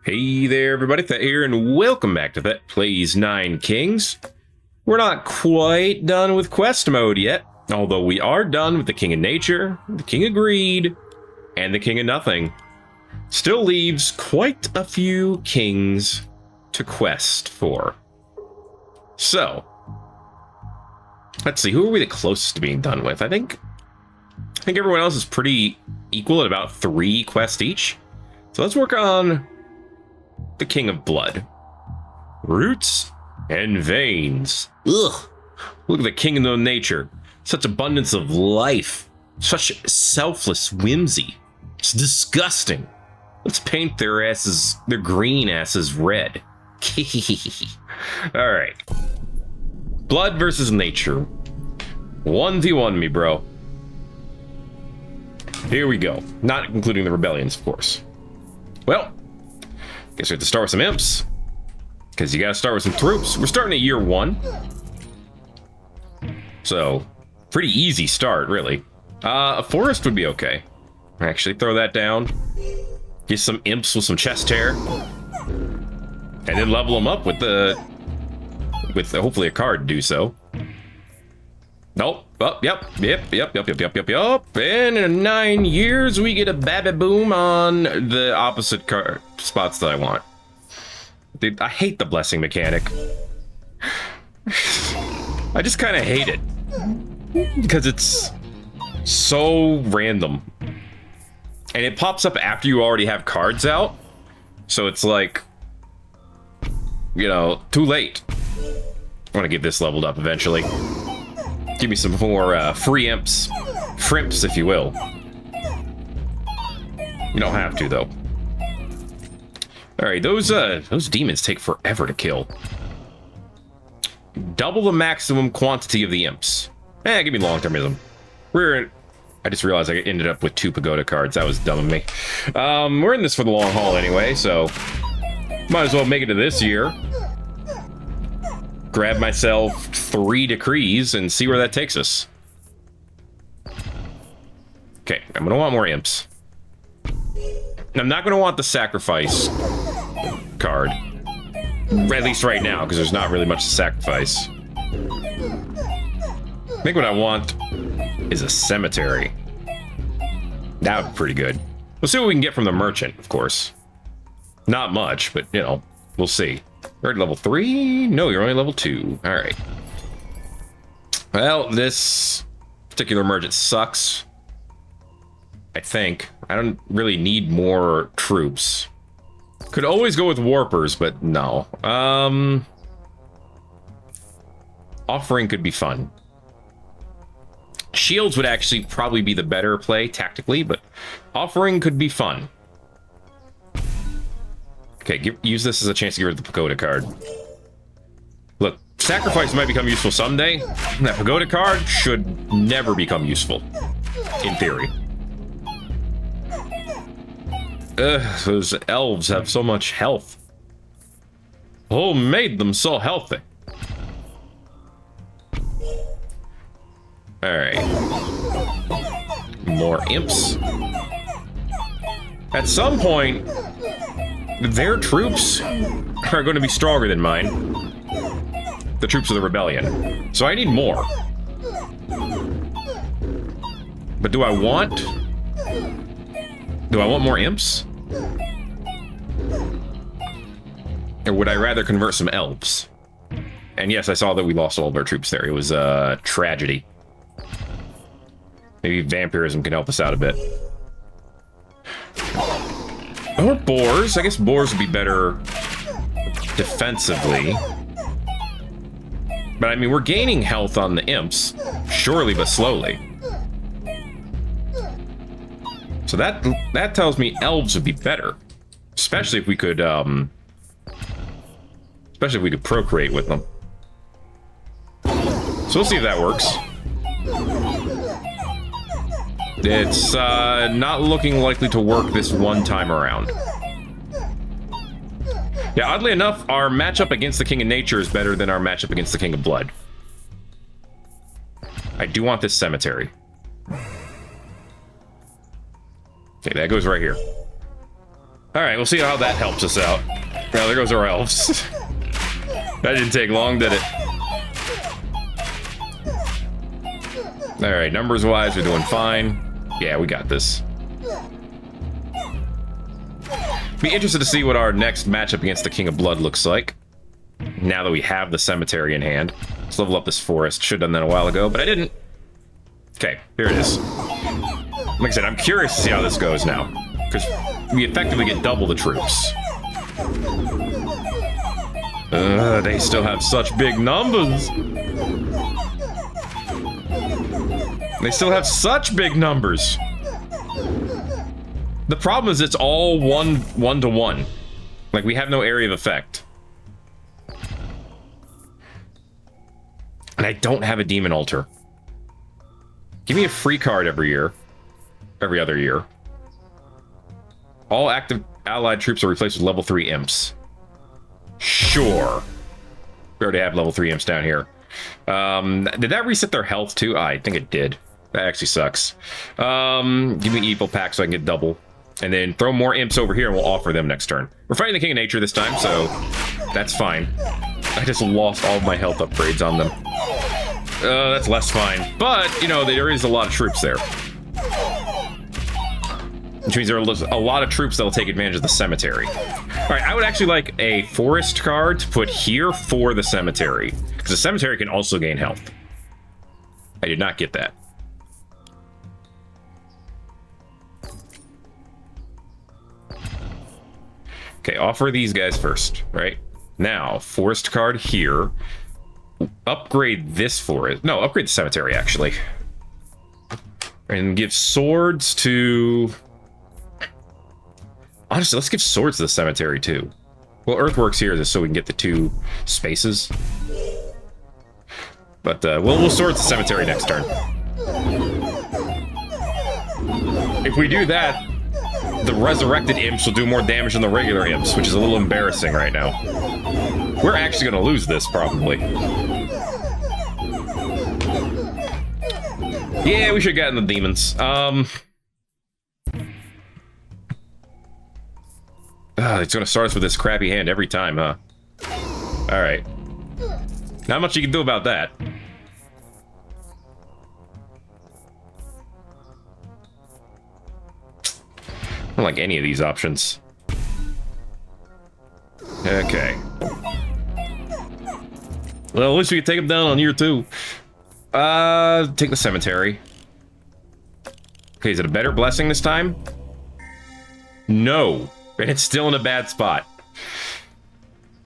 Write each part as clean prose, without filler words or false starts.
Hey there, everybody, Thet here, and welcome back to Thet Plays 9 Kings. We're not quite done with quest mode yet, although we are done with the King of Nature, the King of Greed, and the King of Nothing. Still leaves quite a few kings to quest for. So, let's see, who are we the closest to being done with? I think everyone else is pretty equal at about 3 quests each. So let's work on the King of Blood. Roots and veins. Ugh. Look at the King of Nature. Such abundance of life. Such selfless whimsy. It's disgusting. Let's paint their green asses red. Alright. Blood versus nature. 1v1 me, bro. Here we go. Not including the rebellions, of course. Well, guess we have to start with some imps, because you gotta start with some troops. We're starting at year 1. So, pretty easy start, really. A forest would be okay. Actually, throw that down. Get some imps with some chest hair. And then level them up with hopefully a card to do so. Nope. Oh, yep. And in 9 years, we get a babby boom on the opposite card spots that I want. Dude, I hate the blessing mechanic. I just kind of hate it. Because it's so random. And it pops up after you already have cards out. So it's like, you know, too late. I want to get this leveled up eventually. Give me some more free imps. Frimps, if you will. You don't have to, though. Alright, those demons take forever to kill. Double the maximum quantity of the imps. Give me long-termism. I just realized I ended up with 2 pagoda cards. That was dumb of me. We're in this for the long haul anyway, so might as well make it to this year. Grab myself 3 decrees and see where that takes us. Okay, I'm gonna want more imps. I'm not gonna want the sacrifice card. At least right now, because there's not really much to sacrifice. I think what I want is a cemetery. That would be pretty good. We'll see what we can get from the merchant, of course. Not much, but, you know, we'll see. You're at level 3? No, you're only level 2. Alright. Well, this particular merchant sucks. I think. I don't really need more troops. Could always go with warpers, but no. Offering could be fun. Shields would actually probably be the better play tactically, but offering could be fun. Okay, use this as a chance to get rid of the pagoda card. Look, sacrifice might become useful someday. That pagoda card should never become useful, in theory. Those elves have so much health. Who made them so healthy? Alright. More imps. At some point, their troops are going to be stronger than mine. The troops of the rebellion. So I need more. But do I want more imps? Or would I rather convert some elves? And yes, I saw that we lost all of our troops there. It was a tragedy. Maybe vampirism can help us out a bit. Or boars. I guess boars would be better defensively. But I mean, we're gaining health on the imps. Surely but slowly. So that tells me elves would be better. Especially if we could procreate with them. So we'll see if that works. It's not looking likely to work this one time around. Yeah, oddly enough, our matchup against the King of Nature is better than our matchup against the King of Blood. I do want this cemetery. Okay, that goes right here. All right, we'll see how that helps us out. Now, there goes our elves. That didn't take long, did it? All right, numbers-wise, we're doing fine. Yeah, we got this. Be interested to see what our next matchup against the King of Blood looks like. Now that we have the cemetery in hand. Let's level up this forest. Should have done that a while ago, but I didn't. Okay, here it is. Like I said, I'm curious to see how this goes now. Because we effectively get double the troops. They still have such big numbers. They still have such big numbers. The problem is it's all one to one. Like, we have no area of effect. And I don't have a demon altar. Give me a free card every year. Every other year. All active allied troops are replaced with level 3 imps. Sure. We already have level 3 imps down here. Did that reset their health too? I think it did. That actually sucks. Give me evil pack so I can get double. And then throw more imps over here and we'll offer them next turn. We're fighting the King of Nature this time, so that's fine. I just lost all of my health upgrades on them. That's less fine. But, you know, there is a lot of troops there. Which means there are a lot of troops that'll take advantage of the cemetery. Alright, I would actually like a forest card to put here for the cemetery. Because the cemetery can also gain health. I did not get that. Okay, offer these guys first, right? Now, forest card here. Upgrade this forest. No, upgrade the cemetery, actually. And give swords to... Honestly, let's give swords to the cemetery, too. Well, earthworks here is so we can get the 2 spaces. But, we'll swords the cemetery next turn. If we do that, the resurrected imps will do more damage than the regular imps, which is a little embarrassing right now. We're actually going to lose this, probably. Yeah, we should have gotten the demons. It's going to start us with this crappy hand every time, huh? Alright. Not much you can do about that. I don't like any of these options. Okay. Well, at least we can take them down on year 2. Take the cemetery. Okay, is it a better blessing this time? No. And it's still in a bad spot.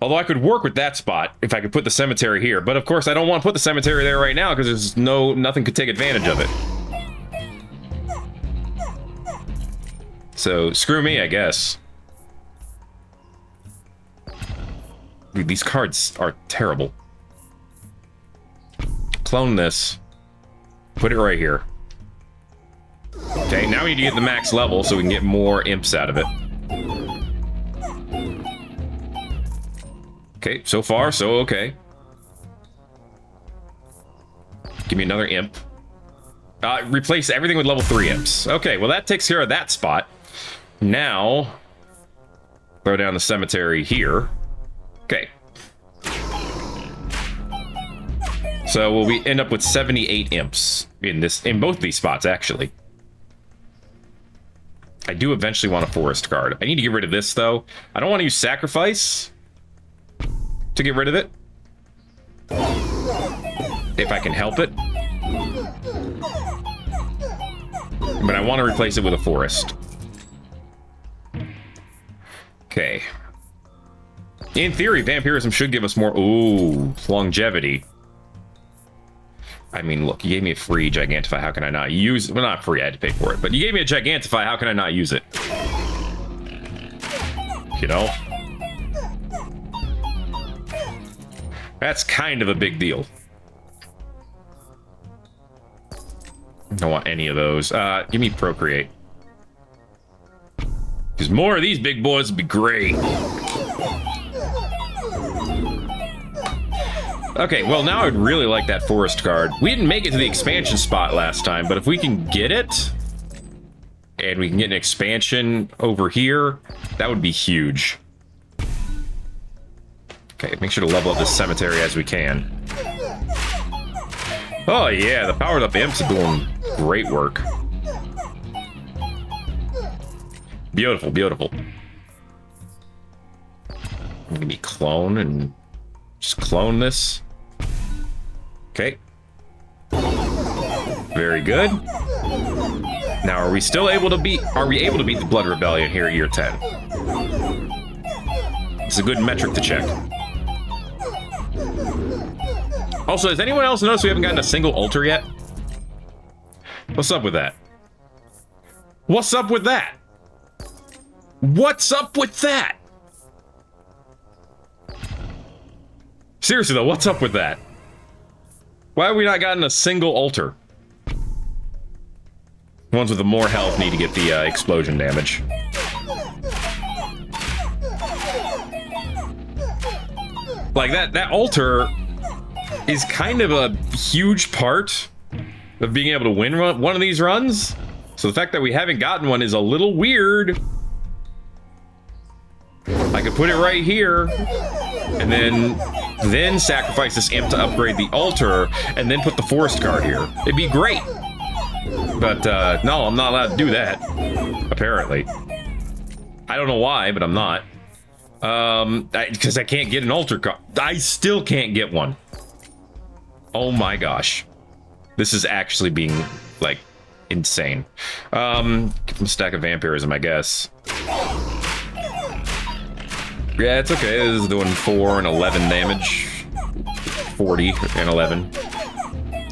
Although I could work with that spot if I could put the cemetery here. But of course, I don't want to put the cemetery there right now because there's nothing could take advantage of it. So, screw me, I guess. Dude, these cards are terrible. Clone this. Put it right here. Okay, now we need to get the max level so we can get more imps out of it. Okay, so far, so okay. Give me another imp. Replace everything with level 3 imps. Okay, well that takes care of that spot. Now, throw down the cemetery here. Okay. So we end up with 78 imps in both these spots, actually. I do eventually want a forest card. I need to get rid of this, though. I don't want to use sacrifice to get rid of it. If I can help it. But I want to replace it with a forest. Okay. In theory, vampirism should give us more... Ooh, longevity. I mean, look, you gave me a free Gigantify. How can I not use it? Well, not free, I had to pay for it. But you gave me a Gigantify. How can I not use it? You know? That's kind of a big deal. Don't want any of those. Give me Procreate. Because more of these big boys would be great. Okay, well, now I'd really like that forest card. We didn't make it to the expansion spot last time, but if we can get it... and we can get an expansion over here, that would be huge. Okay, make sure to level up this cemetery as we can. Oh yeah, the powered up imps are doing great work. Beautiful, beautiful. I'm gonna be clone and just clone this. Okay. Very good. Now, are we still able to beat? Are we able to beat the Blood Rebellion here at year 10? It's a good metric to check. Also, has anyone else noticed we haven't gotten a single altar yet? What's up with that? What's up with that? What's up with that? Seriously though, what's up with that? Why have we not gotten a single altar? The ones with the more health need to get the explosion damage. Like that altar is kind of a huge part of being able to win one of these runs. So the fact that we haven't gotten one is a little weird. I could put it right here and then sacrifice this imp to upgrade the altar and then put the forest guard here. It'd be great. But no, I'm not allowed to do that, apparently. I don't know why, but I'm not. Because I can't get an altar card. I still can't get one. Oh my gosh. This is actually being, like, insane. Give them a stack of vampirism, I guess. Yeah, it's okay. This is doing 4 and 11 damage. 40 and 11.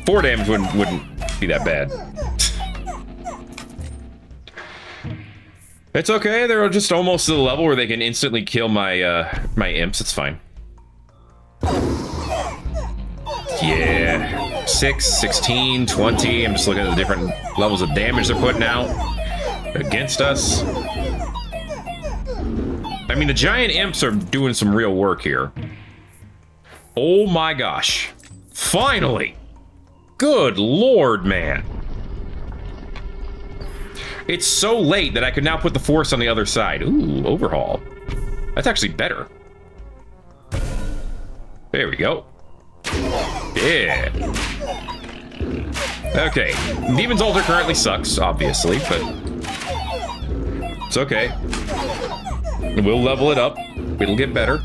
4 damage wouldn't be that bad. It's okay. They're just almost to the level where they can instantly kill my my imps. It's fine. Yeah. 6, 16, 20. I'm just looking at the different levels of damage they're putting out against us. I mean, the giant imps are doing some real work here. Oh my gosh. Finally. Good lord, man. It's so late that I could now put the force on the other side. Ooh, overhaul. That's actually better. There we go. Yeah. Okay. Demon's Altar currently sucks, obviously, but it's okay. We'll level it up. It'll get better.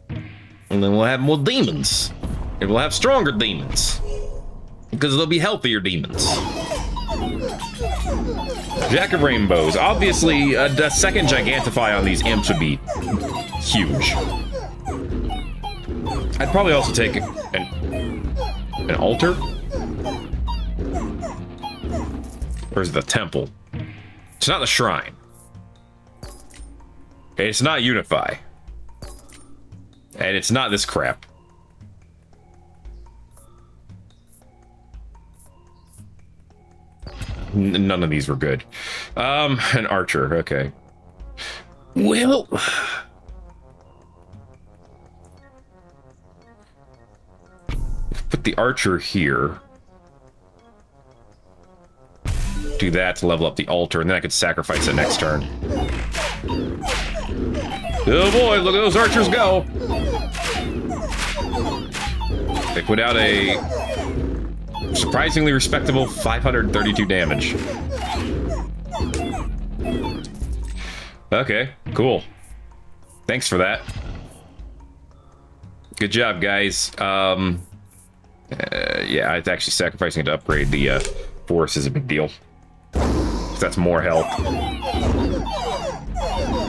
And then we'll have more demons. And we'll have stronger demons. Because they'll be healthier demons. Jack of Rainbows. Obviously, a second Gigantify on these imps would be huge. I'd probably also take an altar. Or is it the temple? It's not the shrine. It's not Unify. And it's not this crap. None of these were good. An archer, okay. Well, put the archer here. Do that to level up the altar, and then I could sacrifice it next turn. Oh boy, look at those archers go! They put out a surprisingly respectable 532 damage. Okay, cool. Thanks for that. Good job, guys. Yeah, it's actually sacrificing it to upgrade the force is a big deal. That's more health.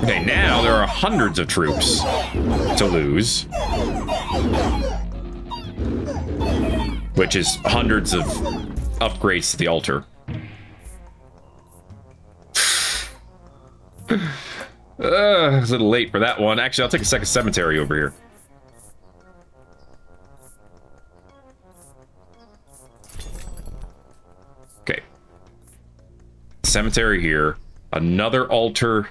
Okay, now there are hundreds of troops to lose. Which is hundreds of upgrades to the altar. It's a little late for that one. Actually, I'll take a second cemetery over here. Okay. Cemetery here. Another altar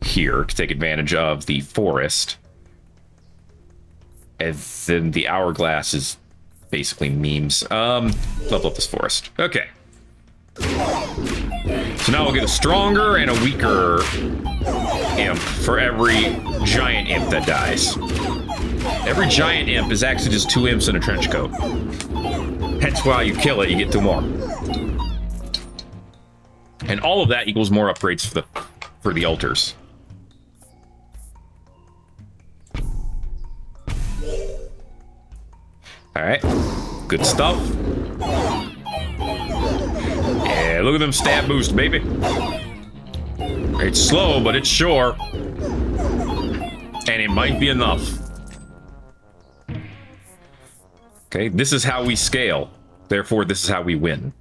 here to take advantage of the forest. And then the hourglass is basically memes. Level up this forest. Okay. So now we'll get a stronger and a weaker imp for every giant imp that dies. Every giant imp is actually just 2 imps in a trench coat. Hence why you kill it, you get 2 more. And all of that equals more upgrades for the altars. Alright. Good stuff. Yeah, look at them stab boost, baby. It's slow, but it's sure. And it might be enough. Okay, this is how we scale. Therefore, this is how we win.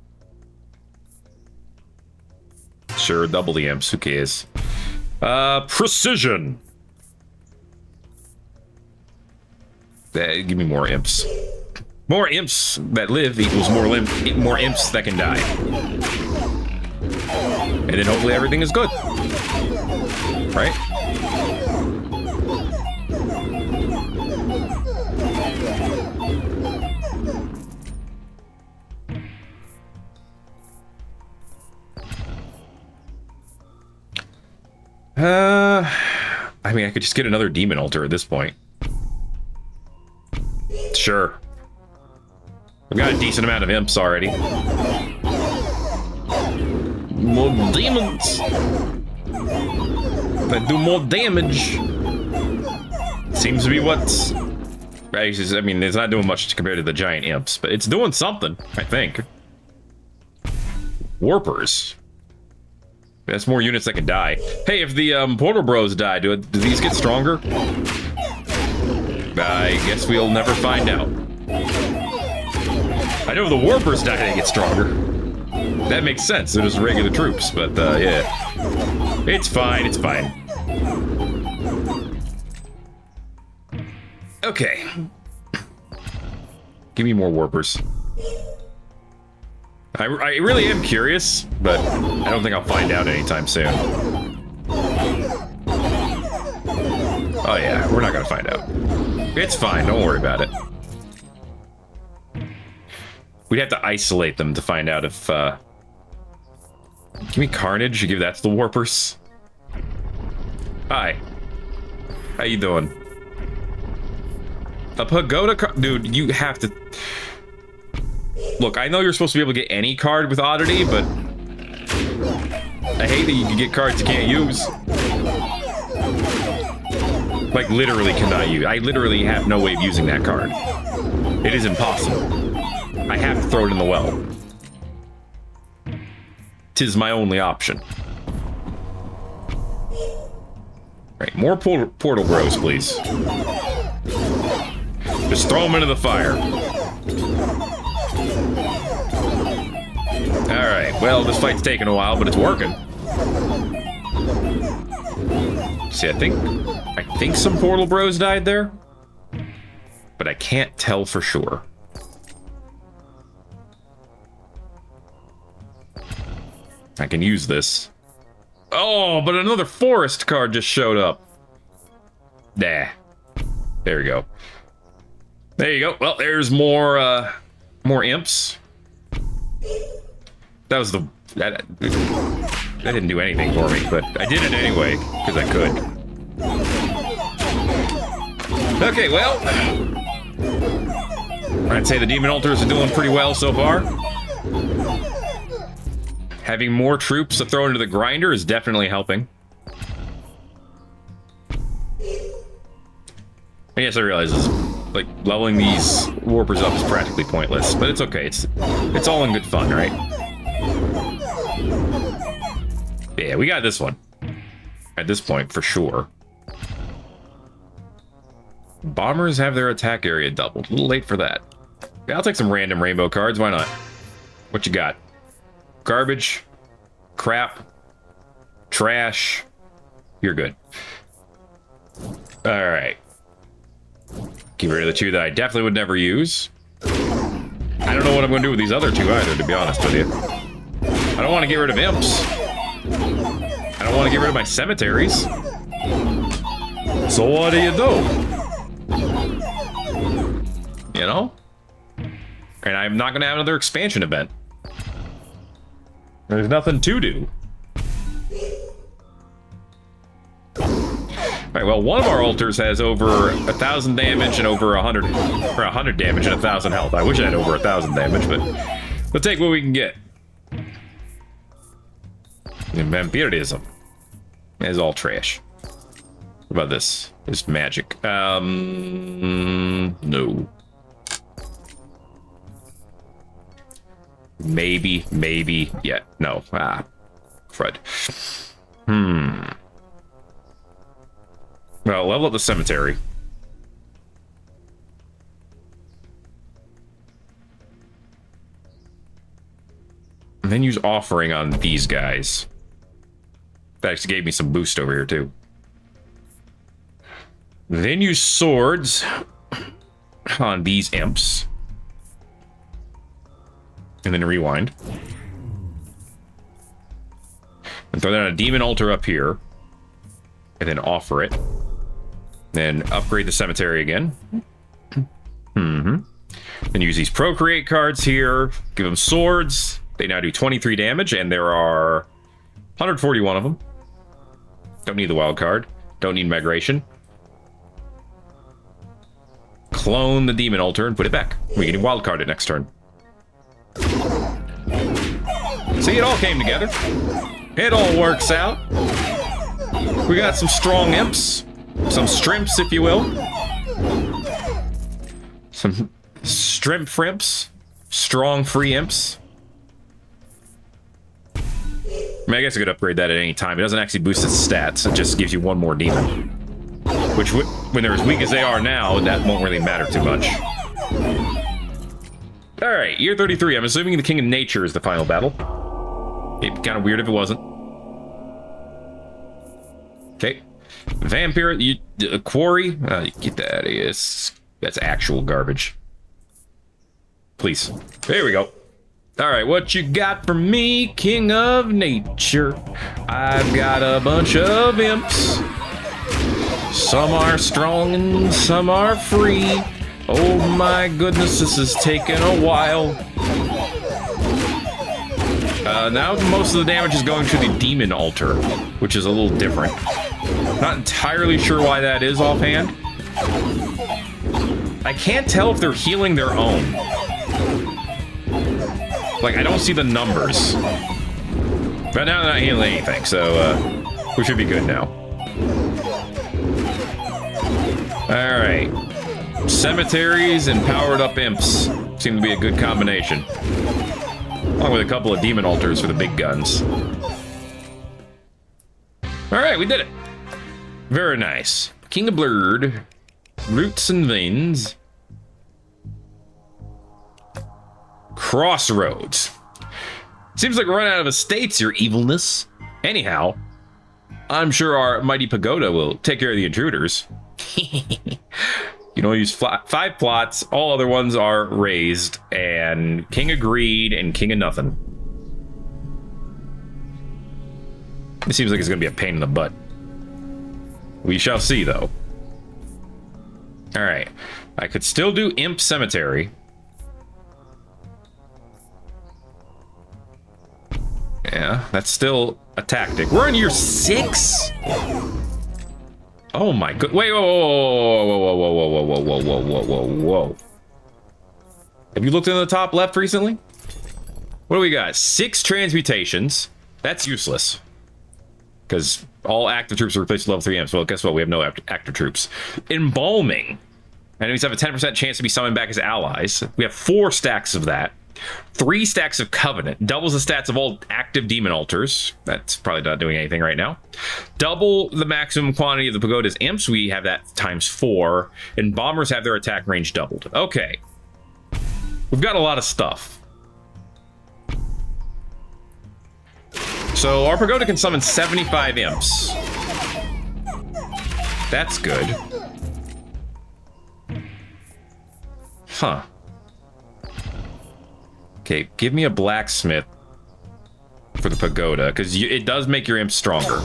Sure, double the imps, who cares? Precision. Give me more imps. More imps that live equals more imps that can die. And then hopefully everything is good. Right? I mean, I could just get another demon altar at this point. Sure. I've got a decent amount of imps already. More demons that do more damage. Seems to be what's... I mean, it's not doing much compared to the giant imps, but it's doing something, I think. Warpers. That's more units that can die. Hey, if the Portal Bros die, do these get stronger? I guess we'll never find out. I know if the Warpers die, they get stronger. That makes sense. They're just regular troops, but yeah. It's fine, it's fine. Okay. Give me more Warpers. I really am curious, but I don't think I'll find out anytime soon. Oh yeah, we're not gonna find out. It's fine, don't worry about it. We'd have to isolate them to find out if, Give me Carnage, you give that to the Warpers. Hi. How you doing? A pagoda dude, you have to... Look, I know you're supposed to be able to get any card with Oddity, but... I hate that you can get cards you can't use. Like, literally cannot use. I literally have no way of using that card. It is impossible. I have to throw it in the well. 'Tis my only option. Right, more portal bros, please. Just throw them into the fire. Alright, well, this fight's taking a while, but it's working. See, I think some portal bros died there, but I can't tell for sure. I can use this. Oh, but another forest card just showed up. Nah. There we go. There you go. Well, there's more imps. That was the... That didn't do anything for me, but I did it anyway, because I could. Okay, well... I'd say the Demon Altars are doing pretty well so far. Having more troops to throw into the grinder is definitely helping. I guess I realize this, like, leveling these warpers up is practically pointless, but it's okay. It's all in good fun, right? Yeah, we got this one. At this point, for sure. Bombers have their attack area doubled. A little late for that. Yeah, I'll take some random rainbow cards. Why not? What you got? Garbage. Crap. Trash. You're good. Alright. Get rid of the 2 that I definitely would never use. I don't know what I'm going to do with these other 2 either, to be honest with you. I don't want to get rid of imps. I don't want to get rid of my cemeteries. So what do? You know? And I'm not going to have another expansion event. There's nothing to do. Alright, well, one of our altars has over 1,000 damage and over 100, or 100 damage and 1,000 health. I wish I had over 1,000 damage, but we'll take what we can get. And vampirism is all trash. What about this? It's magic. No. Maybe, yeah, no. Crud. Well, level up the cemetery. And then use offering on these guys. That actually gave me some boost over here, too. Then use swords on these imps. And then rewind. And throw down a demon altar up here. And then offer it. Then upgrade the cemetery again. Then use these procreate cards here. Give them swords. They now do 23 damage, and there are 141 of them. Don't need the wild card. Don't need migration. Clone the demon altar and put it back. We can wild card it next turn. See, it all came together. It all works out. We got some strong imps. Some strimps, if you will. Some strimp frimps. Strong free imps. I mean, I guess I could upgrade that at any time. It doesn't actually boost its stats. It just gives you one more demon. Which, when they're as weak as they are now, that won't really matter too much. Alright, year 33. I'm assuming the King of Nature is the final battle. It'd be kind of weird if it wasn't. Okay. Vampire, quarry. Get that out of here. That's actual garbage. Please. There we go. Alright, what you got for me, King of Nature? I've got a bunch of imps. Some are strong and some are free. Oh my goodness, this is taking a while. Now most of the damage is going to the demon altar, which is a little different. Not entirely sure why that is offhand. I can't tell if they're healing their own. Like, I don't see the numbers. But now they're not healing anything, so we should be good now. Alright. Cemeteries and powered up imps seem to be a good combination. Along with a couple of demon altars for the big guns. Alright, we did it. Very nice. King of Blurred. Roots and Veins. Crossroads. Seems like we're running out of estates, your evilness. Anyhow, I'm sure our mighty pagoda will take care of the intruders. You know, use 5 plots. All other ones are raised. And King of Greed and King of Nothing. It seems like it's going to be a pain in the butt. We shall see, though. Alright. I could still do Imp Cemetery. Yeah, that's still a tactic. We're on year 6? Oh my god. Wait, whoa. Have you looked in the top left recently? What do we got? 6 transmutations. That's useless. Because all active troops are replaced with level 3 imps. Well, guess what? We have no active troops. Embalming. Enemies have a 10% chance to be summoned back as allies. We have 4 stacks of that. 3 stacks of Covenant. Doubles the stats of all active demon altars. That's probably not doing anything right now. Double the maximum quantity of the pagoda's imps. We have that times 4. And bombers have their attack range doubled. Okay. We've got a lot of stuff. So our pagoda can summon 75 imps. That's good. Huh. Okay, give me a blacksmith for the pagoda, because it does make your imps stronger.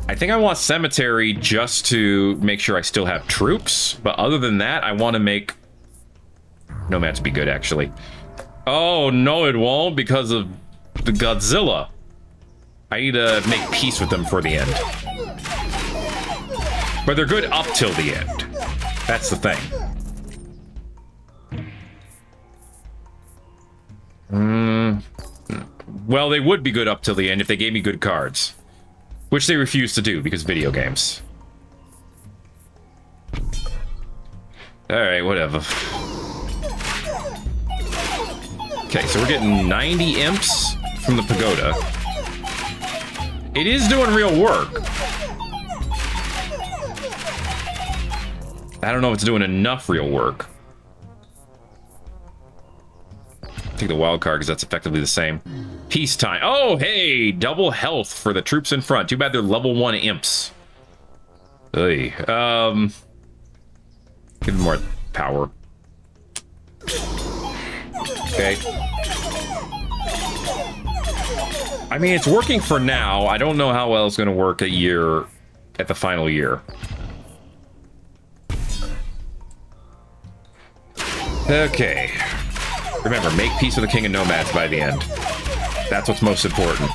I think I want cemetery just to make sure I still have troops, but other than that, I want to make nomads be good, actually. Oh, no, it won't because of the Godzilla. I need to make peace with them for the end. But they're good up till the end. That's the thing. Well, they would be good up till the end if they gave me good cards. Which they refuse to do because video games. Alright, whatever. Okay, so we're getting 90 imps from the pagoda. It is doing real work. I don't know if it's doing enough real work. Take the wild card because that's effectively the same. Peacetime. Oh, hey! Double health for the troops in front. Too bad they're level 1 imps. Hey, give them more power. Okay. I mean, it's working for now. I don't know how well it's going to work at the final year. Okay. Remember, make peace with the king and nomads by the end. That's what's most important.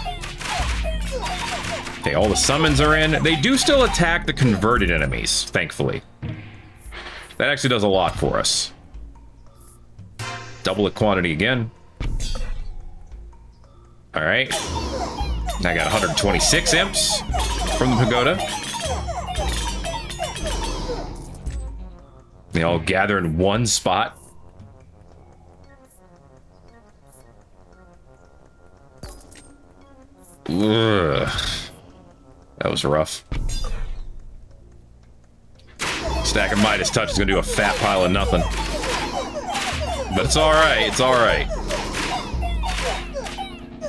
Okay, all the summons are in. They do still attack the converted enemies, thankfully. That actually does a lot for us. Double the quantity again. Alright. I got 126 imps from the pagoda. They all gather in one spot. Ugh. That was rough. Stack of Midas Touch is gonna do a fat pile of nothing. But it's alright, it's alright.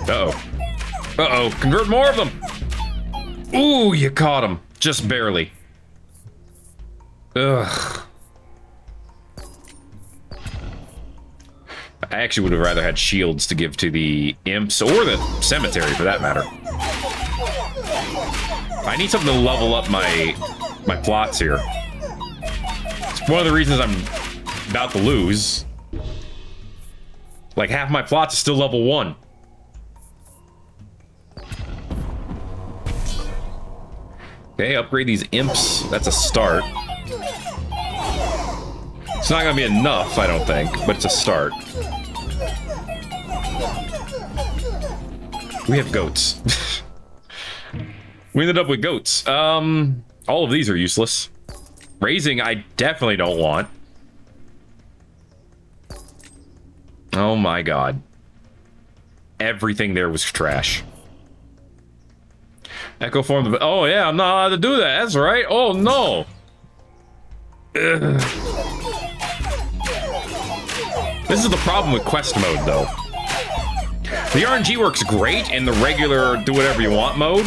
Uh-oh. Uh-oh, convert more of them! Ooh, you caught him. Just barely. Ugh. I actually would have rather had shields to give to the imps, or the cemetery for that matter. I need something to level up my plots here. It's one of the reasons I'm about to lose. Like, half my plots is still level 1. Okay, upgrade these imps. That's a start. It's not gonna be enough, I don't think, but it's a start. We have goats. We ended up with goats. All of these are useless. Raising, I definitely don't want. Oh my god. Everything there was trash. Echo form. Oh yeah, I'm not allowed to do that. That's right. Oh no. Ugh. This is the problem with quest mode, though. The RNG works great in the regular do whatever you want mode.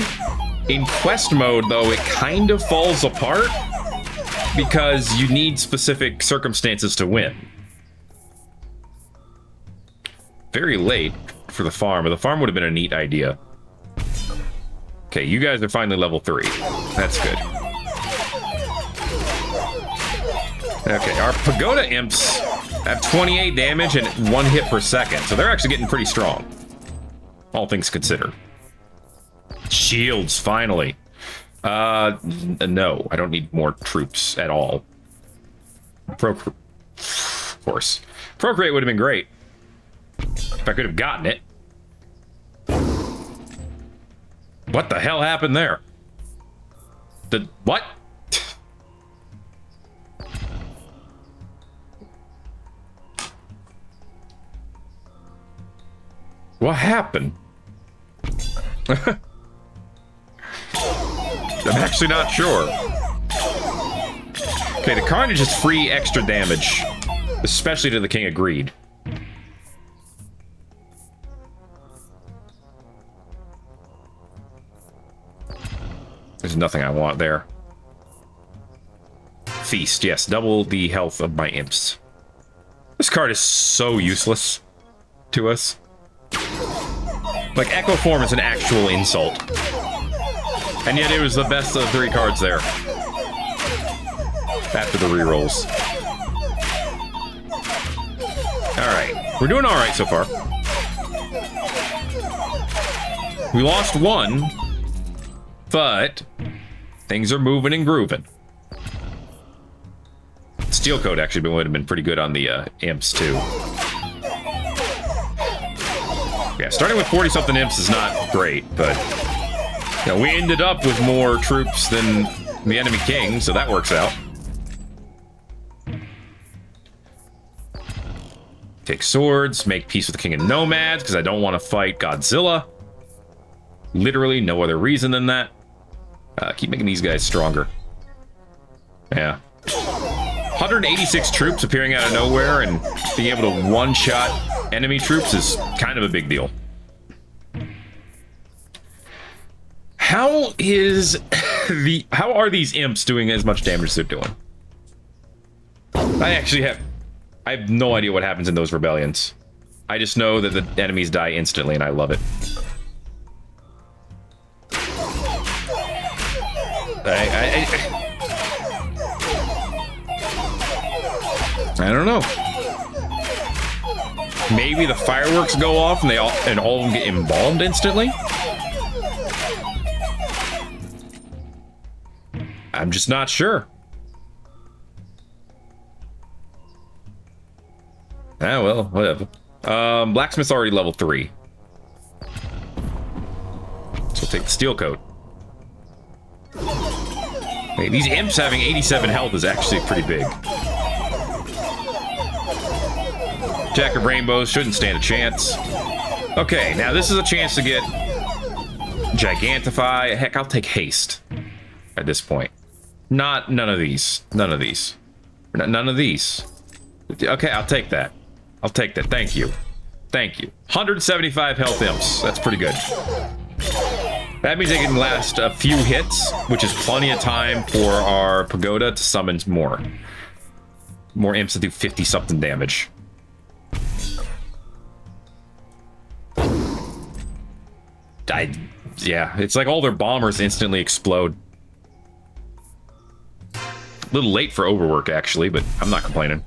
In quest mode, though, it kind of falls apart because you need specific circumstances to win. Very late for the farm, but the farm would have been a neat idea. Okay, you guys are finally level 3. That's good. Okay, our pagoda imps have 28 damage and 1 hit per second, so they're actually getting pretty strong. All things considered. Shields, finally. No, I don't need more troops at all. Of course. Procreate would have been great. If I could have gotten it. What the hell happened there? What? What happened? I'm actually not sure. Okay, the Carnage is free extra damage, especially to the King of Greed. There's nothing I want there. Feast, yes, double the health of my imps. This card is so useless to us. Like, Echo Form is an actual insult. And yet it was the best of 3 cards there. After the rerolls. Alright. We're doing all right so far. We lost one, but things are moving and grooving. Steel Coat actually would have been pretty good on the imps too. Yeah, starting with 40-something imps is not great, but you know, we ended up with more troops than the enemy king, so that works out. Take swords, make peace with the king of nomads, because I don't want to fight Godzilla. Literally no other reason than that. Keep making these guys stronger. Yeah. 186 troops appearing out of nowhere and being able to one-shot enemy troops is kind of a big deal. How are these imps doing as much damage as they're doing? I have no idea what happens in those rebellions. I just know that the enemies die instantly and I love it. I don't know. Maybe the fireworks go off and all of them get embalmed instantly? I'm just not sure. Ah, well, whatever. Blacksmith's already level 3. So we'll take the steel coat. Hey, these imps having 87 health is actually pretty big. Jack of Rainbows shouldn't stand a chance. Okay, now this is a chance to get Gigantify. Heck, I'll take haste at this point. None of these. None of these. None of these. Okay, I'll take that. I'll take that. Thank you. Thank you. 175 health imps. That's pretty good. That means they can last a few hits, which is plenty of time for our pagoda to summon more. More imps to do 50-something damage. Yeah, it's like all their bombers instantly explode. A little late for overwork, actually, but I'm not complaining.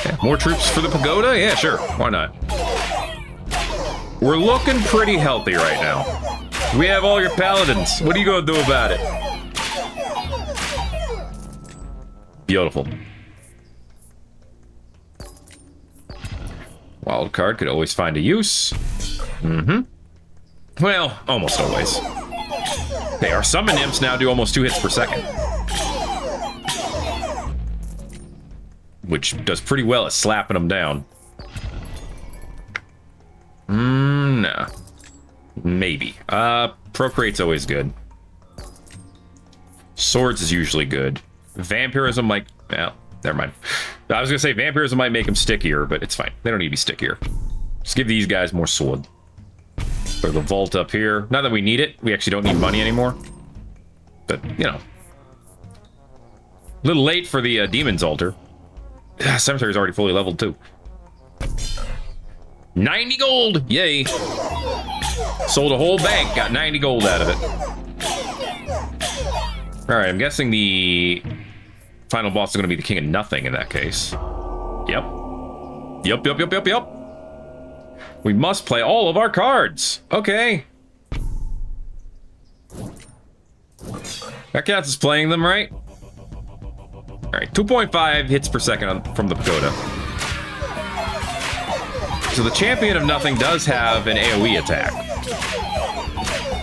Yeah, more troops for the pagoda? Yeah, sure. Why not? We're looking pretty healthy right now. We have all your paladins. What are you going to do about it? Beautiful. Wild card could always find a use. Mm-hmm. Well, almost always. Okay, our summon imps now do almost 2 hits per second. Which does pretty well at slapping them down. No. Maybe. Procreate's always good. Swords is usually good. Vampirism might... Well, never mind. I was gonna say vampirism might make them stickier, but it's fine. They don't need to be stickier. Just give these guys more sword. Throw the vault up here. Not that we need it. We actually don't need money anymore. But, you know. A little late for the demon's altar. Cemetery's already fully leveled, too. 90 gold! Yay! Sold a whole bank, got 90 gold out of it. Alright, I'm guessing the final boss is going to be the King of Nothing in that case. Yep. Yep. We must play all of our cards. Okay. That counts as playing them, right? Alright, 2.5 hits per second from the pagoda. So the Champion of Nothing does have an AoE attack,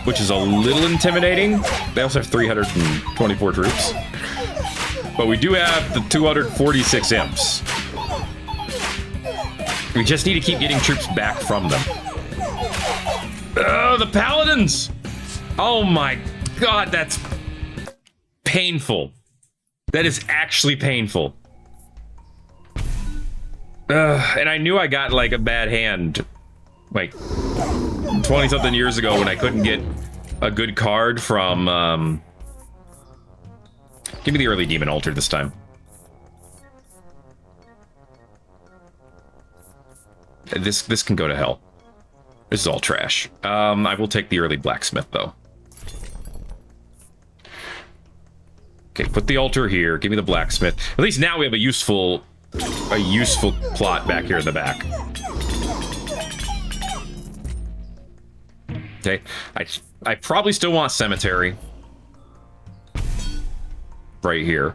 which is a little intimidating. They also have 324 troops. But we do have the 246 imps. We just need to keep getting troops back from them. The paladins! Oh my god, that's painful. That is actually painful. And I knew I got like a bad hand like 20-something years ago when I couldn't get a good card from give me the early demon altar this time. This can go to hell. This is all trash. I will take the early blacksmith though. Okay, put the altar here. Give me the blacksmith. At least now we have a useful plot back here in the back. Okay, I probably still want cemetery. Right here.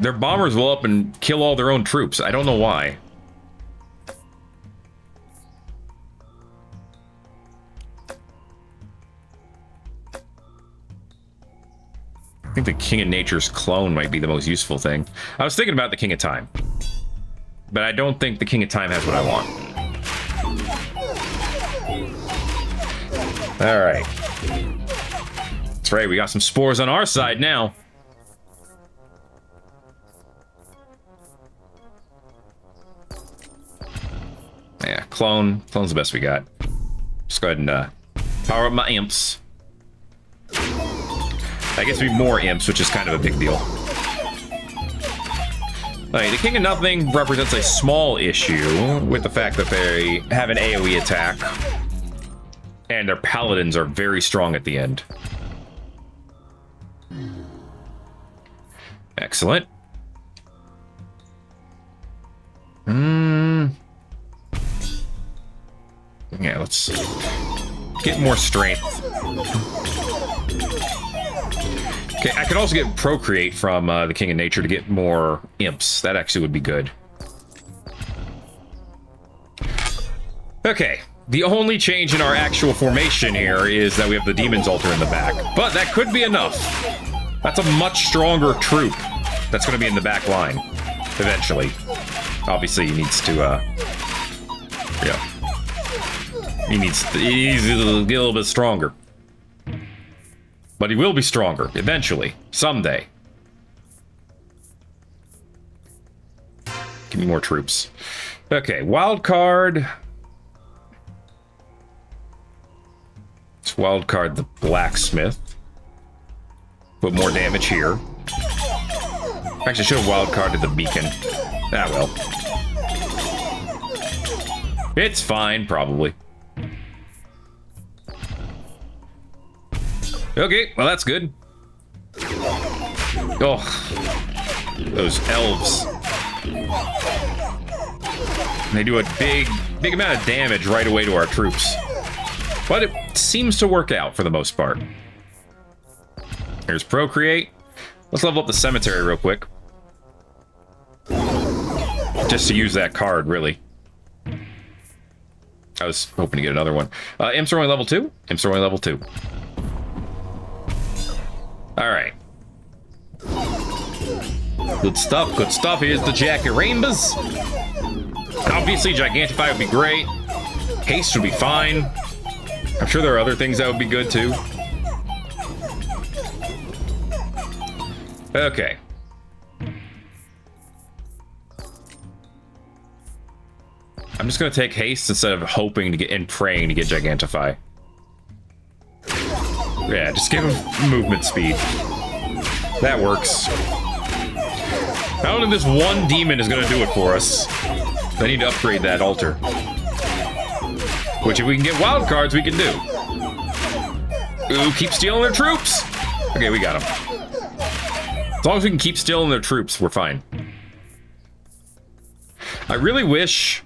Their bombers will up and kill all their own troops. I don't know why. I think the King of Nature's clone might be the most useful thing. I was thinking about the King of Time. But I don't think the King of Time has what I want. Alright. That's right, we got some spores on our side now. Yeah, clone. Clone's the best we got. Just go ahead and power up my imps. I guess we have more imps, which is kind of a big deal. Alright, the King of Nothing represents a small issue with the fact that they have an AoE attack. And their paladins are very strong at the end. Excellent. Yeah, let's get more strength. Okay, I could also get Procreate from the King of Nature to get more imps. That actually would be good. Okay, the only change in our actual formation here is that we have the Demon's Altar in the back. But that could be enough. That's a much stronger troop that's going to be in the back line, eventually. Obviously, he needs to, yeah. He needs to get a little bit stronger. But he will be stronger, eventually. Someday. Give me more troops. Okay, wild card. Let's wild card the blacksmith. Put more damage here. Actually, I should have wild carded the beacon. Ah, well. It's fine, probably. Okay, well that's good. Oh, those elves. They do a big amount of damage right away to our troops. But it seems to work out for the most part. Here's Procreate. Let's level up the cemetery real quick. Just to use that card, really. I was hoping to get another one. Imps are only level 2? Imps are only level 2. Alright. Good stuff, good stuff. Here's the Jacket Rainbows. Obviously, Gigantify would be great. Haste would be fine. I'm sure there are other things that would be good, too. Okay. I'm just going to take Haste instead of hoping to get and praying to get Gigantify. Yeah, just give him movement speed. That works. I don't think this one demon is going to do it for us. I need to upgrade that altar. Which, if we can get wild cards, we can do. Ooh, keep stealing their troops! Okay, we got them. As long as we can keep stealing their troops, we're fine. I really wish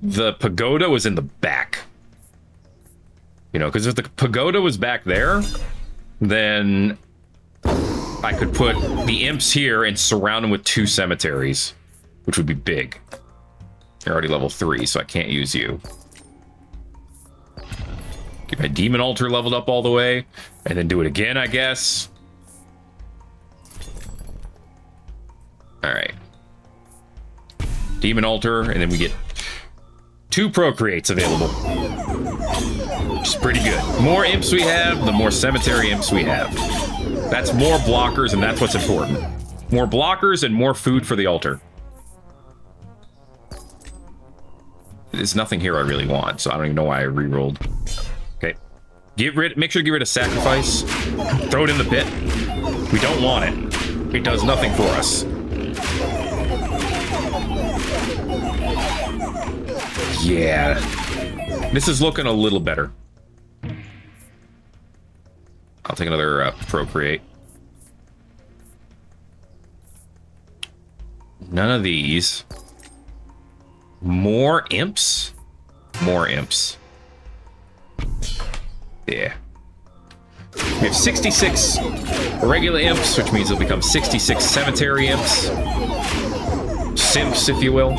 the pagoda was in the back. You know, because if the pagoda was back there, then I could put the imps here and surround them with 2 cemeteries, which would be big. You're already level 3, so I can't use you. Get my demon altar leveled up all the way, and then do it again, I guess. Alright. Demon altar, and then we get 2 procreates available. Which is pretty good. The more imps we have, the more cemetery imps we have. That's more blockers, and that's what's important. More blockers and more food for the altar. There's nothing here I really want, so I don't even know why I re-rolled. Okay. Make sure to get rid of sacrifice. Throw it in the pit. We don't want it. It does nothing for us. Yeah. This is looking a little better. I'll take another procreate. None of these. More imps? More imps. Yeah. We have 66 regular imps, which means it'll become 66 cemetery imps. Simps, if you will.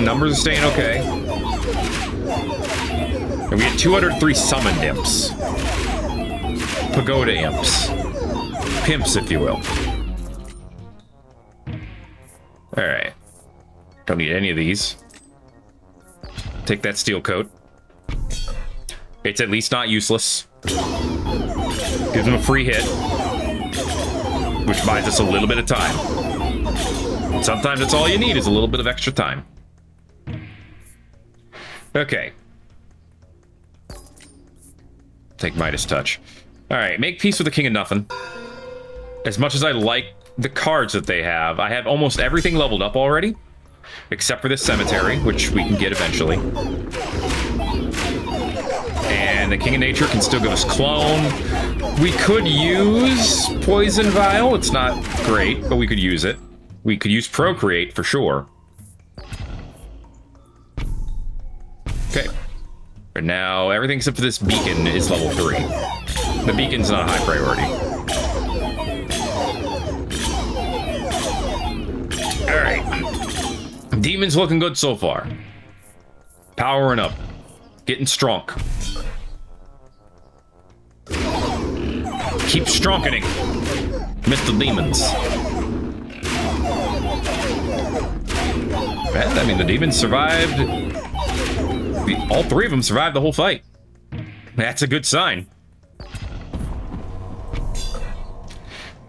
Numbers are staying okay. And we had 203 summoned imps. Pagoda imps. Pimps, if you will. Alright. Don't need any of these. Take that steel coat. It's at least not useless. Gives them a free hit. Which buys us a little bit of time. Sometimes that's all you need is a little bit of extra time. Okay. Take Midas Touch. Alright, make peace with the King of Nothing. As much as I like the cards that they have, I have almost everything leveled up already. Except for this cemetery, which we can get eventually. And the King of Nature can still give us Clone. We could use Poison Vial. It's not great, but we could use it. We could use Procreate for sure. Okay. But now everything except for this beacon is level 3. The beacon's not high priority. Alright. Demon's looking good so far. Powering up. Getting strong. Keep strengthening, Mr. Demons. Man, I mean, the demons survived. All three of them survived the whole fight. That's a good sign.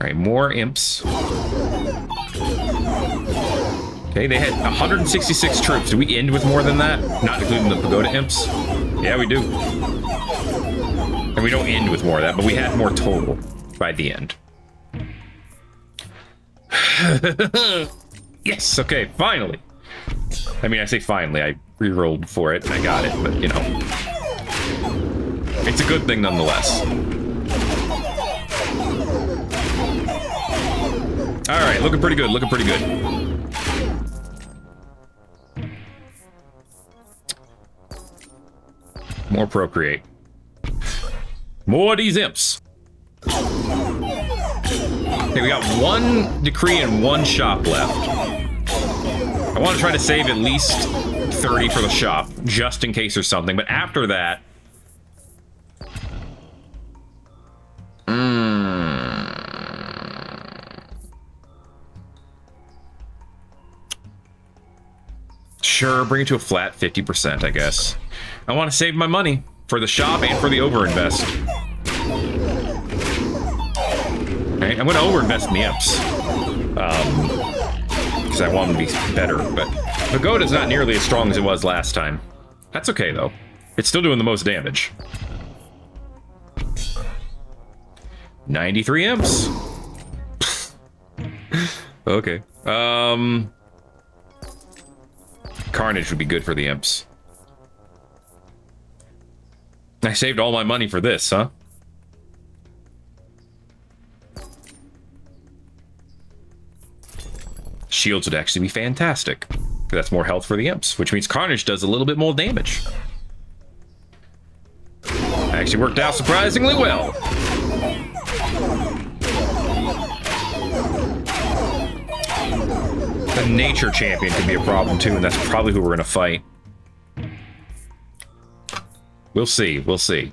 Alright, more imps. Okay, they had 166 troops. Do we end with more than that? Not including the Pagoda imps? Yeah, we do. And we don't end with more of that, but we had more total by the end. Yes, okay, finally. I mean, I say finally, I re-rolled for it and I got it, but you know. It's a good thing nonetheless. Alright, looking pretty good, looking pretty good. More Procreate. More of these imps. Okay, we got one decree and one shop left. I want to try to save at least 30 for the shop, just in case there's something, but after that... Sure, bring it to a flat 50%, I guess. I want to save my money for the shop and for the overinvest. Okay, I'm going to overinvest in the imps. Because I want them to be better, but Pagoda's not nearly as strong as it was last time. That's okay, though. It's still doing the most damage. 93 imps. Okay. Carnage would be good for the imps. I saved all my money for this, huh? Shields would actually be fantastic. That's more health for the imps, which means Carnage does a little bit more damage. Actually worked out surprisingly well. The Nature Champion could be a problem too, and that's probably who we're gonna fight. We'll see, we'll see.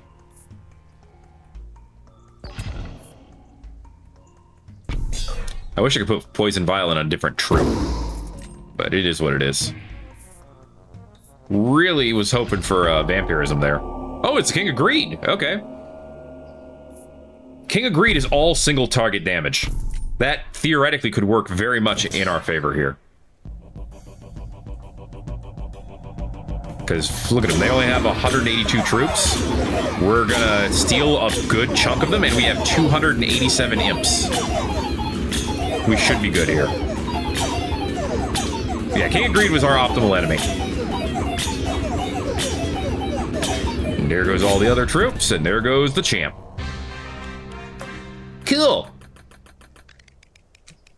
I wish I could put Poison Vial in a different troop, but it is what it is. Really was hoping for vampirism there. Oh, it's King of Greed. Okay. King of Greed is all single target damage. That theoretically could work very much in our favor here. Because look at them, they only have 182 troops. We're gonna steal a good chunk of them, and we have 287 imps. We should be good here. Yeah, King of Greed was our optimal enemy. And there goes all the other troops, and there goes the champ. Cool.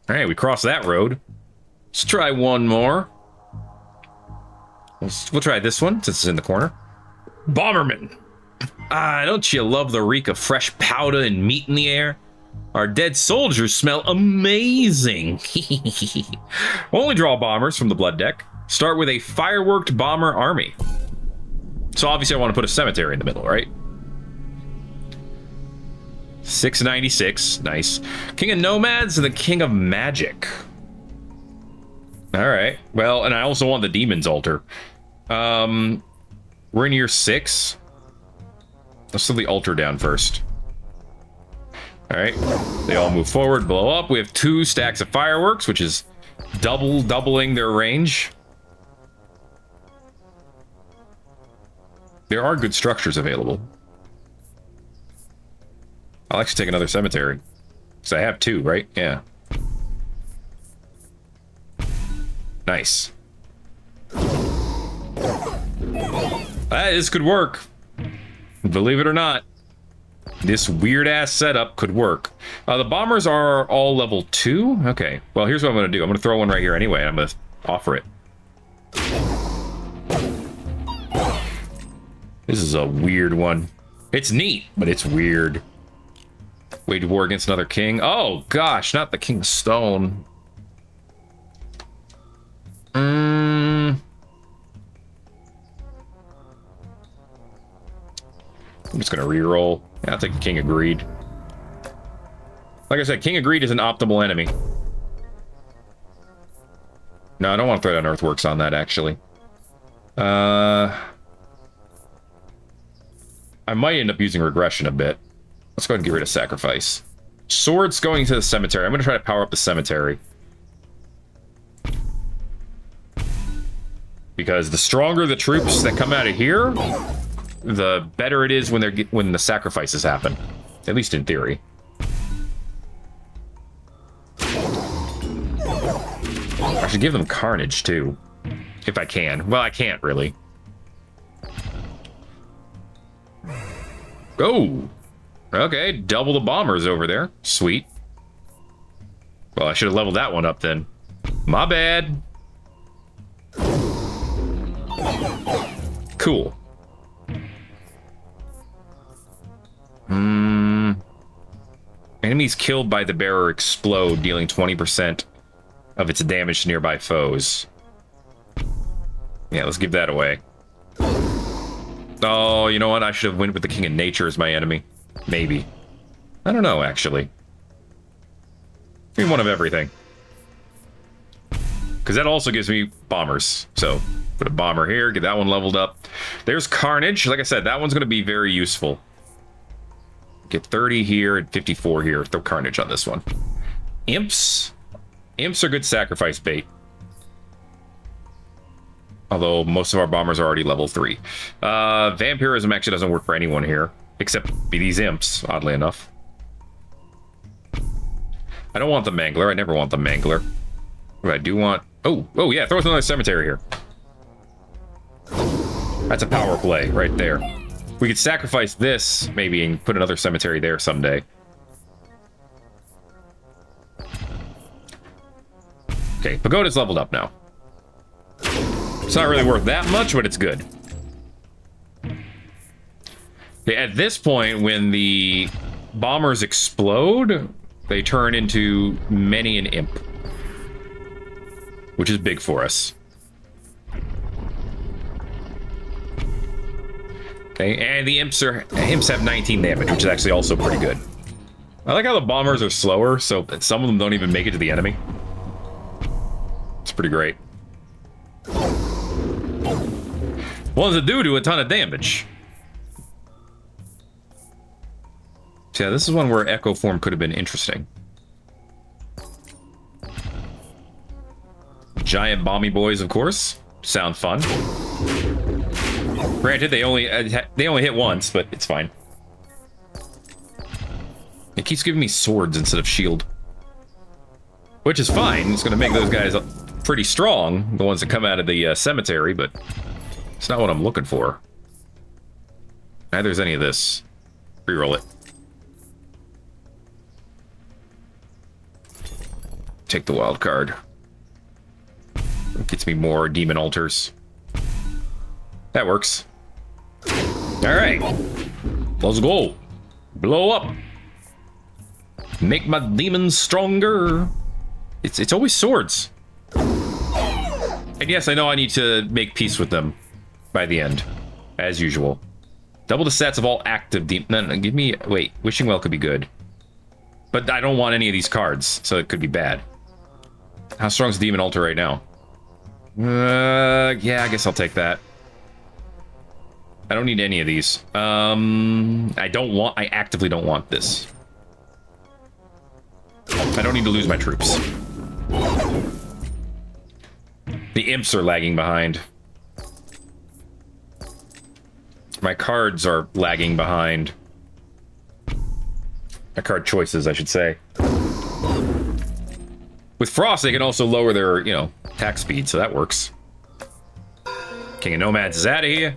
All right, we crossed that road. Let's try one more. We'll try this one, since it's in the corner. Bombermen. Ah, don't you love the reek of fresh powder and meat in the air? Our dead soldiers smell amazing. We'll only draw bombers from the blood deck. Start with a fireworked bomber army. So obviously I want to put a cemetery in the middle, right? 696, nice. King of Nomads and the King of Magic. All right, well, and I also want the Demon's Altar. We're in year 6. Let's throw the altar down first. All right, they all move forward, blow up. We have 2 stacks of fireworks, which is doubling their range. There are good structures available. I'll actually take another cemetery. So I have 2, right? Yeah. Nice. This could work. Believe it or not. This weird-ass setup could work. The bombers are all level 2? Okay. Well, here's what I'm going to do. I'm going to throw one right here anyway. I'm going to offer it. This is a weird one. It's neat, but it's weird. Wage war against another king. Oh, gosh. Not the King of Stone. I'm just going to reroll. Yeah, I'll take the King of Greed. Like I said, King of Greed is an optimal enemy. No, I don't want to throw down Earthworks on that, actually. I might end up using Regression a bit. Let's go ahead and get rid of Sacrifice. Swords going to the cemetery. I'm going to try to power up the cemetery. Because the stronger the troops that come out of here, the better it is when the sacrifices happen. At least in theory. I should give them Carnage, too. If I can. Well, I can't, really. Oh! Okay, double the bombers over there. Sweet. Well, I should have leveled that one up, then. My bad. Cool. Enemies killed by the bearer explode, dealing 20% of its damage to nearby foes. Yeah, let's give that away. Oh, you know what? I should have went with the King of Nature as my enemy. Maybe. I don't know, actually. Give me one of everything. Because that also gives me bombers. So, put a bomber here, get that one leveled up. There's Carnage. Like I said, that one's going to be very useful. Get 30 here and 54 here. Throw Carnage on this one. Imps. Imps are good sacrifice bait. Although most of our bombers are already level 3. Vampirism actually doesn't work for anyone here. Except these imps, oddly enough. I don't want the Mangler. I never want the Mangler. But I do want... Oh, yeah, throw us another cemetery here. That's a power play right there. We could sacrifice this, maybe, and put another cemetery there someday. Okay, Pagoda's leveled up now. It's not really worth that much, but it's good. Okay, at this point, when the bombers explode, they turn into many an imp. Which is big for us. Okay, and the imps have 19 damage, which is actually also pretty good. I like how the bombers are slower, so some of them don't even make it to the enemy. It's pretty great. Ones that do a ton of damage. So yeah, this is one where Echo Form could have been interesting. Giant bomby boys, of course. Sound fun. Granted, they only hit once, but it's fine. It keeps giving me swords instead of shield. Which is fine. It's going to make those guys pretty strong, the ones that come out of the cemetery, but it's not what I'm looking for. Neither is any of this. Reroll it. Take the wild card. It gets me more demon altars. That works. Alright. Let's go. Blow up. Make my demons stronger. It's always swords. And yes, I know I need to make peace with them by the end, as usual. Double the stats of all active demons. No, give me... Wait, Wishing Well could be good. But I don't want any of these cards, so it could be bad. How strong is Demon Altar right now? Yeah, I guess I'll take that. I don't need any of these. I actively don't want this. I don't need to lose my troops. The imps are lagging behind. My cards are lagging behind. My card choices, I should say. With Frost, they can also lower their, you know, attack speed, so that works. King of Nomads is out of here.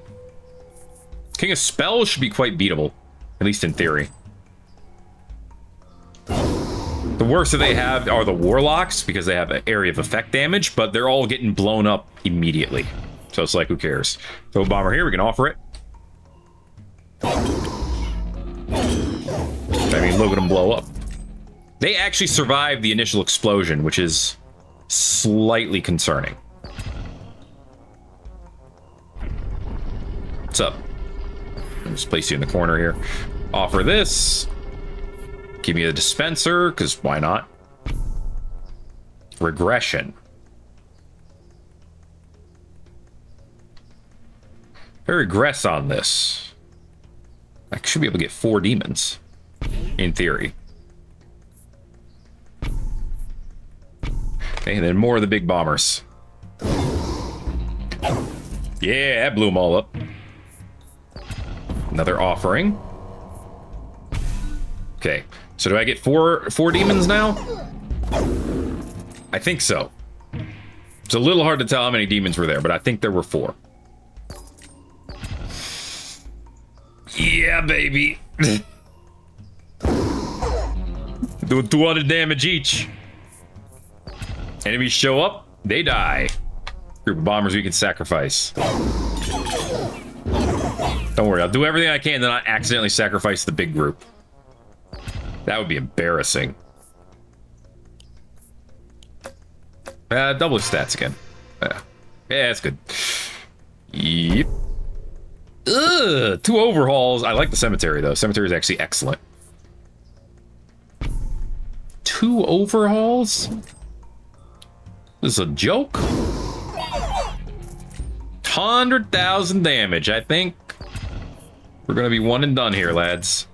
King of Spells should be quite beatable, at least in theory. The worst that they have are the Warlocks, because they have an area of effect damage, but they're all getting blown up immediately. So it's like, who cares? Throw a bomber here, we can offer it. I mean, look at them blow up. They actually survived the initial explosion, which is slightly concerning. What's up? I'll just place you in the corner here. Offer this. Give me a dispenser, because why not? Regression. If I regress on this, I should be able to get 4 demons, in theory. Okay, and then more of the big bombers. Yeah, that blew them all up. Another offering. Okay, so do I get four demons now? I think so. It's a little hard to tell how many demons were there, but I think there were 4. Yeah, baby. Doing 200 damage each. Enemies show up, they die. Group of bombers we can sacrifice. Don't worry, I'll do everything I can, then not accidentally sacrifice the big group. That would be embarrassing. Double stats again. Yeah, that's good. Yep. Ugh, 2 overhauls. I like the cemetery, though. Cemetery is actually excellent. 2 overhauls? This is a joke? 100,000 damage. I think we're gonna be one and done here, lads.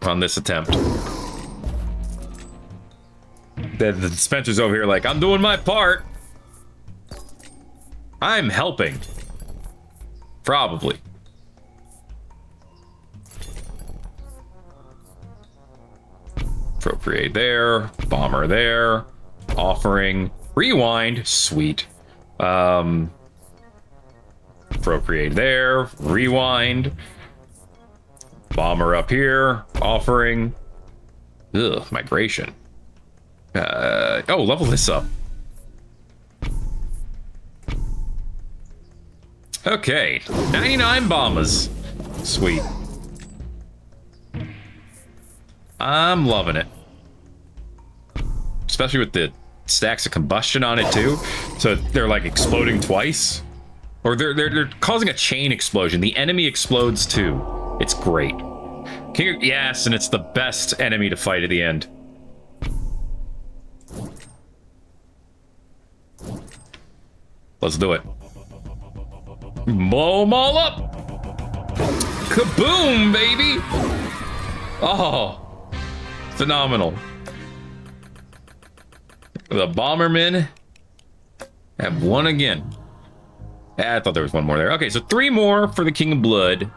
On this attempt. The dispenser's over here like, I'm doing my part. I'm helping. Probably. Appropriate there. Bomber there. Offering. Rewind. Sweet. Appropriate there. Rewind. Bomber up here. Offering. Ugh, migration. Oh, level this up. Okay, 99 bombers. Sweet. I'm loving it. Especially with the stacks of combustion on it too. So they're like exploding twice. Or they're causing a chain explosion. The enemy explodes too. It's great. Yes, and it's the best enemy to fight at the end. Let's do it. Blow them all up! Kaboom, baby! Oh, phenomenal. The Bombermen have won again. I thought there was one more there. Okay, so 3 more for the King of Blood.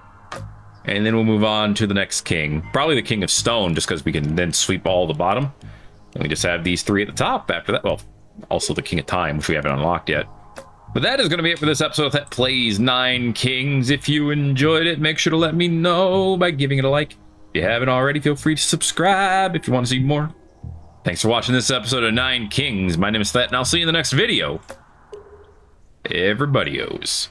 And then we'll move on to the next king. Probably the King of Stone, just because we can then sweep all the bottom. And we just have these 3 at the top after that. Well, also the King of Time, which we haven't unlocked yet. But that is going to be it for this episode of Thet Plays 9 Kings. If you enjoyed it, make sure to let me know by giving it a like. If you haven't already, feel free to subscribe if you want to see more. Thanks for watching this episode of 9 Kings. My name is Thet, and I'll see you in the next video. Everybody-os.